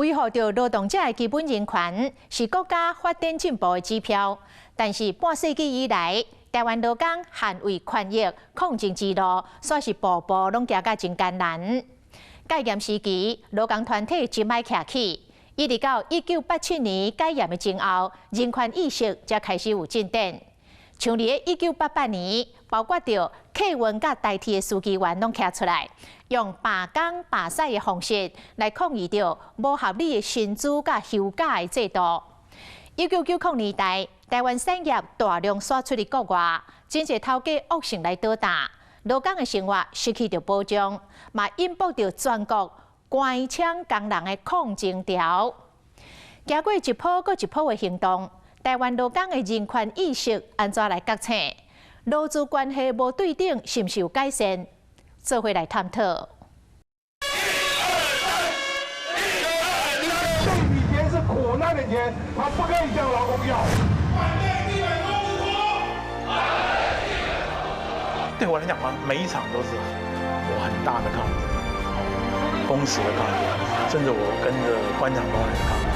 维护着劳动者的基本人权是国家发展进步的指标。但是半世纪以来，台湾劳工捍卫权益、抗争之路，煞是步步拢行甲真艰难。戒严时期，劳工团体一摆徛起，一直到1987年戒严的前后，人权意识才开始有进展。像伫1988年，包括着客运甲台铁的司机员拢徛出来，用罢工罢驶的方式来抗议着无合理的薪资甲休假的制度。1990年代，台湾产业大量驶出去国外，真侪头家恶性来倒打，劳工的生活失去着保障，嘛引爆着全国关枪工人的抗争潮。经过一波又一波的行动。台湾劳工的人权意识安怎来觉醒？劳资关系无对等是毋是有改善？做伙来探讨。这笔钱是苦难的钱，他不可以向劳工要。对我来讲嘛，每一场都是我很大的抗争，工时的抗争，甚至我跟着官场工人的抗争。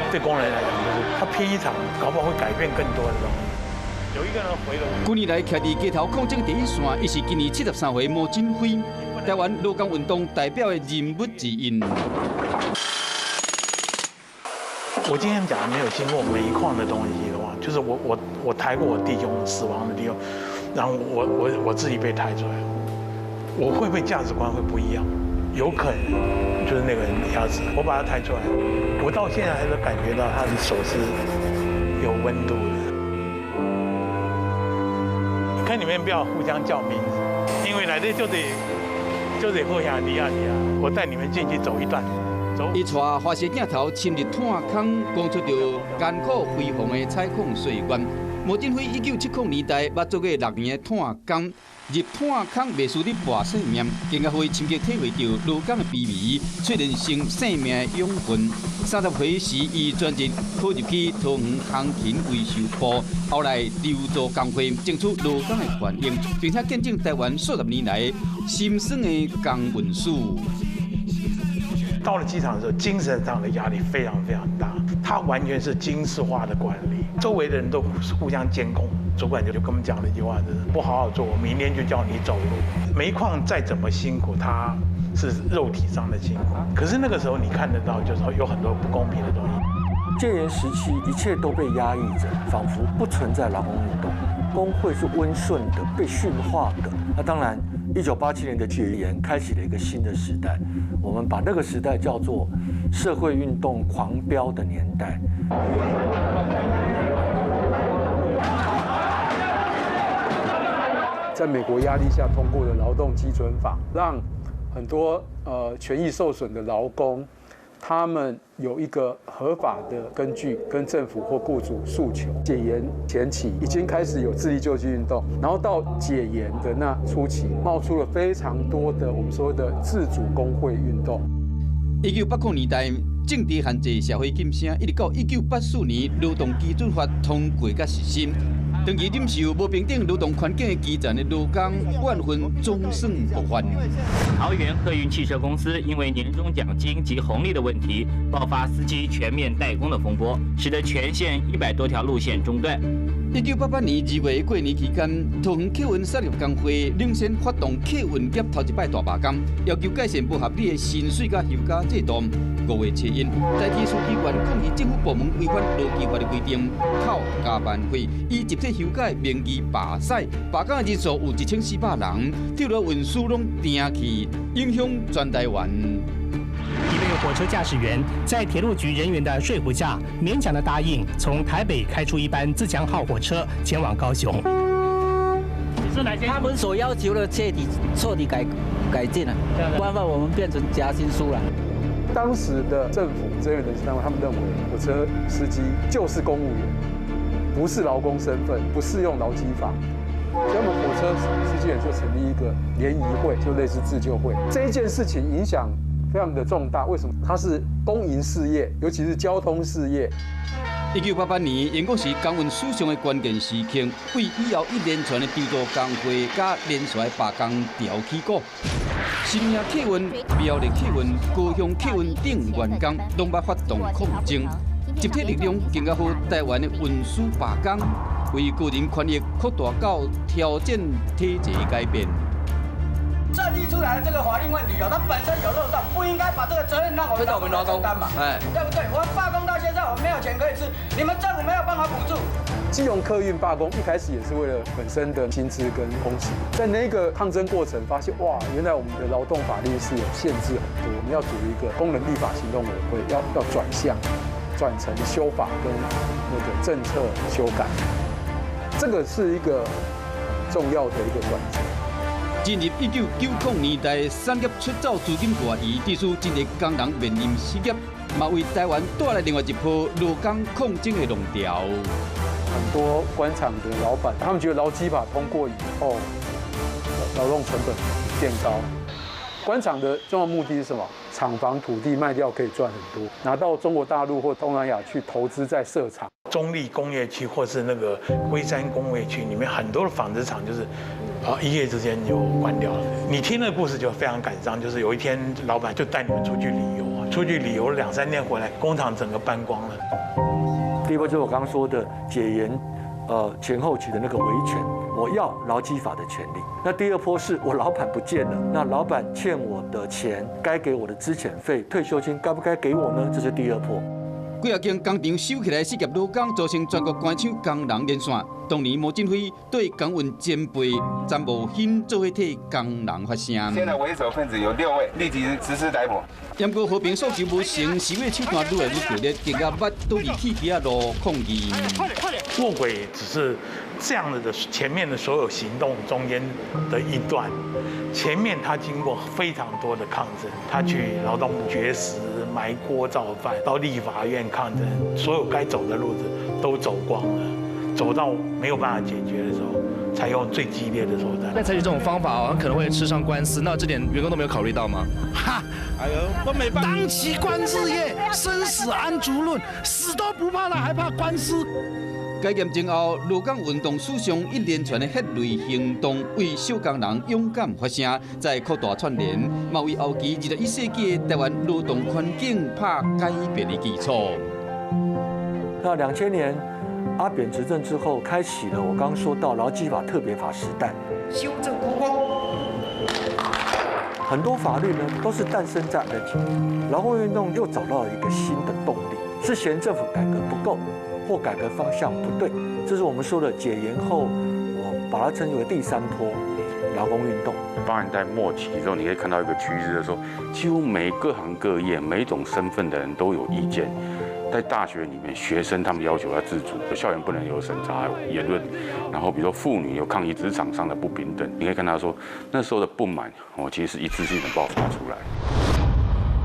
对工人来讲，就是他拼一场，搞不好会改变更多的东西。有一个人回了我。几年来，徛伫街头抗争第一线，伊是今年73岁毛振辉，台湾劳工运动代表的人物之一。我今天讲的没有经过煤矿的东西的话，就是我抬过我弟兄死亡的地方，然后我自己被抬出来，我会不会价值观会不一样？有可能就是那个人的样子，我把他抬出来，我到现在还能感觉到他的手是有温度的。看你们不要互相叫名字，因为来这就得互相离啊。我带你们进去走一段。伊带发射镜头深入炭坑，讲出着艰苦辉煌的采矿岁月。毛振辉1970年代捌做过6年的炭工。入炭坑袂输你跋性命，更加会深刻体会到劳工的卑微，淬炼成生命的养分。30岁时，伊专辑考入去桃园航勤维修部，后来留做工会，争取劳工的权益，并且见证台湾数十年来辛酸的工运史。到了机场的时候，精神上的压力非常非常大，它完全是军事化的管理，周围的人都互相监控。主管就跟我们讲了一句话，就是不好好做，明天就叫你走路。煤矿再怎么辛苦，它是肉体上的辛苦，可是那个时候你看得到，就是有很多不公平的东西。戒严时期，一切都被压抑着，仿佛不存在劳工运动，工会是温顺的，被驯化的。那当然，1987年的戒严开启了一个新的时代，我们把那个时代叫做社会运动狂飙的年代。在美国压力下通过的劳动基准法，让很多权益受损的劳工，他们有一个合法的根据跟政府或雇主诉求。解严前期已经开始有自力救济运动，然后到解严的那初期，冒出了非常多的我们说的自主工会运动。1980年代，政治限制社会竞争，一直到1984年劳动基准法通过甲实施。长期忍受不平等劳动环境的基层的劳工怨愤总算复发。桃园客运汽车公司因为年终奖金及红利的问题，爆发司机全面代工的风波，使得全线100多条路线中断。1988年2月过年期间，桃园客运产业工会领先发动客运业头一摆大罢工，要求改善不合理的薪水甲休假制度。5月7日，台铁司机员抗议政府部门违反劳基法的规定，讨加班费，以集体休假的名义罢驶，罢工的人数有1400人，铁路运输拢停去，影响全台湾。一位火车驾驶员在铁路局人员的说服下，勉强的答应从台北开出一班自强号火车前往高雄。他们所要求的彻底改进了，不然我们变成夹心酥了。当时的政府职员人事单位，他们认为火车司机就是公务员，不是劳工身份，不适用劳基法。所以我们火车司机员就成立一个联谊会，就类似自救会。这一件事情影响非常的重大，为什么？它是公营事业，尤其是交通事业。1988年，因讲是工运史上的关键时刻，为以后一连串的调度工会甲连续罢工调起鼓。新营客运、苗栗客运、高雄客运等员工拢捌发动抗争，集体力量更加好台湾的运输罢工，为个人权益扩大到挑战体制改变。设计出来的这个法令问题它本身有漏洞，不应该把这个责任让我们劳工承担嘛，对不对？我们罢工到现在，我们没有钱可以吃，你们政府没有办法补助。基隆客运罢工一开始也是为了本身的薪资跟工时，在那个抗争过程发现，哇，原来我们的劳动法律是有限制很多，我们要组一个功能立法行动委员会，要转成修法跟那个政策修改，这个是一个很重要的一个转折。进入1990年代，产业出走资金外移，致使真个工人面临失业，嘛为台湾带来另外一波劳工抗争的浪潮。很多官场的老板，他们觉得劳基法通过以后，劳动成本变高。官场的重要目的是什么？厂房土地卖掉可以赚很多，拿到中国大陆或东南亚去投资再设厂。中立工业区或是那个龟山工业区里面很多的纺织厂就是一夜之间就关掉了。你听那个故事就非常感伤，就是有一天老板就带你们出去旅游啊，出去旅游2、3天回来，工厂整个搬光了。第一波就是我刚刚说的解严，前后期的那个维权，我要劳基法的权利。那第二波是我老板不见了，那老板欠我的钱，该给我的资遣费、退休金该不该给我呢？这是第二波。几啊间工厂收起来失业劳工，造成全国官厂工人连线。当年毛振辉对工运前辈詹无兴做伙替工人发声。现在为首分子有6位，立即实施逮捕。不过和平诉求无成，示威手段愈来愈激烈，更加捌都离起几啊路抗议。卧轨只是这样的前面的所有行动中间的一段，前面他经过非常多的抗争，他去劳动部绝食、埋锅造饭，到立法院抗争，所有该走的路子都走光了，走到没有办法解决的时候，才用最激烈的手段。那采取这种方法可能会吃上官司，那这点员工都没有考虑到吗？哈，哎呦，我没办法。当其官日夜，生死安足论，死都不怕了，还怕官司？改革前后，劳工运动史上一连串的血泪行动，为小工人勇敢发声，在扩大串联，嘛为后期21世纪的台湾劳动环境打改变的基础。那2000年阿扁执政之后，开启了我刚刚说到劳基法特别法时代，修正国光。很多法律呢都是诞生在劳工运动又找到了一个新的动力，是嫌政府改革不够，或改革方向不对，这是我们说的解严后，我把它称为第3波劳工运动。80年代末期之后，你可以看到一个趋势的时候，几乎各行各业、每种身份的人都有意见。在大学里面，学生他们要求要自主，校园不能有审查言论，然后比如说妇女有抗议职场上的不平等，你可以看到说那时候的不满其实是一次性的爆发出来。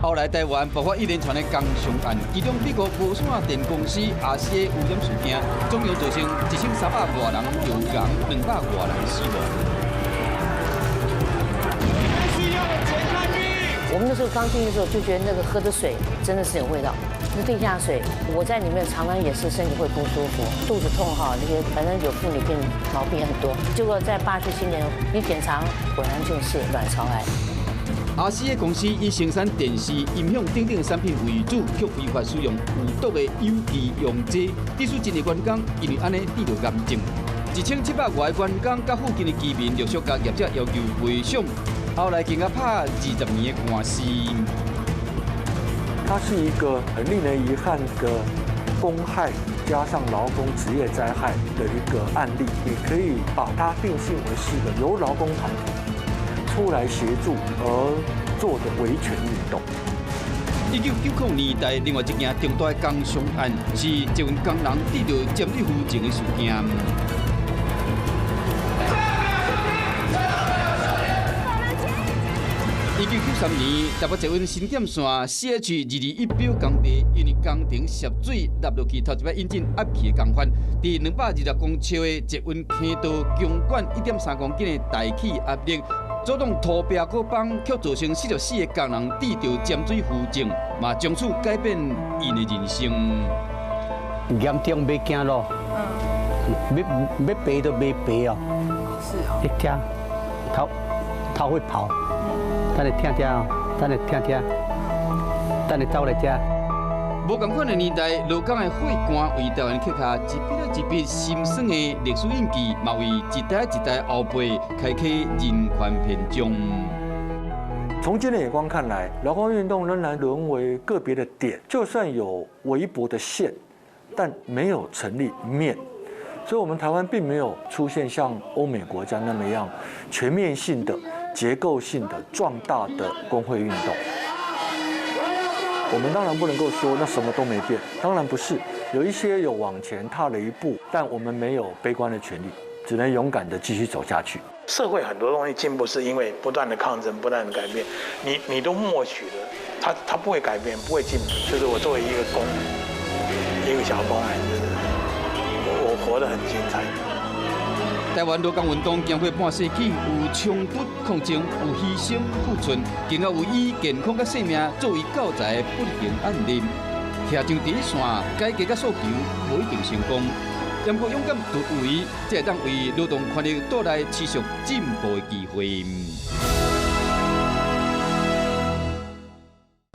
后来台湾爆发一连串的工伤案，其中美国无线电公司RCA污染事件，总共造成1300多人有感，200多人死亡。我们那时候刚进去的时候就觉得那个喝的水真的是有味道，那地下水，我在里面常常也是身体会不舒服，肚子痛哈，那些反正有妇女病毛病很多。结果在87年一检查，果然就是卵巢癌。RCA 公司以生产电视、音响等等产品为主，却非法使用有毒的有机溶剂，致使真个员工因为安尼得到癌症。1700多个员工甲附近的居民陆续甲业者要求赔偿，后来更加拍20年的官司。它是一个很令人遗憾的公害加上劳工职业灾害的一个案例，也可以把它定性为是个由劳工团体出来协助而做的维权运动。1990年代，另外一件重大的工伤案是一位工人得到监理夫证的事件。1993年，台北捷运新店线 CH221表工地因为工程涉水落落去，头一摆引进压气的工法，在220公尺的捷运坑道强管1.3公斤的大气压力，阻挡土壁果帮，却造成44个工人得到尖水夫证，嘛从此改变因的人生。严重要走路，要爬都没爬哦。是哦。一家头会跑。等你听听哦，等你听听，等你走来听。无同款的年代，罗岗的火干为台湾刻下一笔仔一笔心酸的历史印记，嘛为一代一代后辈开启人权篇章。从今天眼光看来，劳工运动仍然沦为个别的点，就算有微薄的线，但没有成立面。所以，我们台湾并没有出现像欧美国家那么样全面性的、结构性的、壮大的工会运动。我们当然不能够说那什么都没变，当然不是，有一些有往前踏了一步，但我们没有悲观的权利，只能勇敢的继续走下去。社会很多东西进步是因为不断的抗争、不断的改变，你都默许了，它不会改变，不会进步。就是我作为一个工人，一个小工人，就是我活得很精彩。台湾劳工运动经过半世纪，有冲突抗争，有牺牲付出，更加有以健康甲性命作为教材的不幸案例。徛上第一线，改革甲诉求无一定成功，但过勇敢突围，才会当为劳动权益带来持续进步的机会。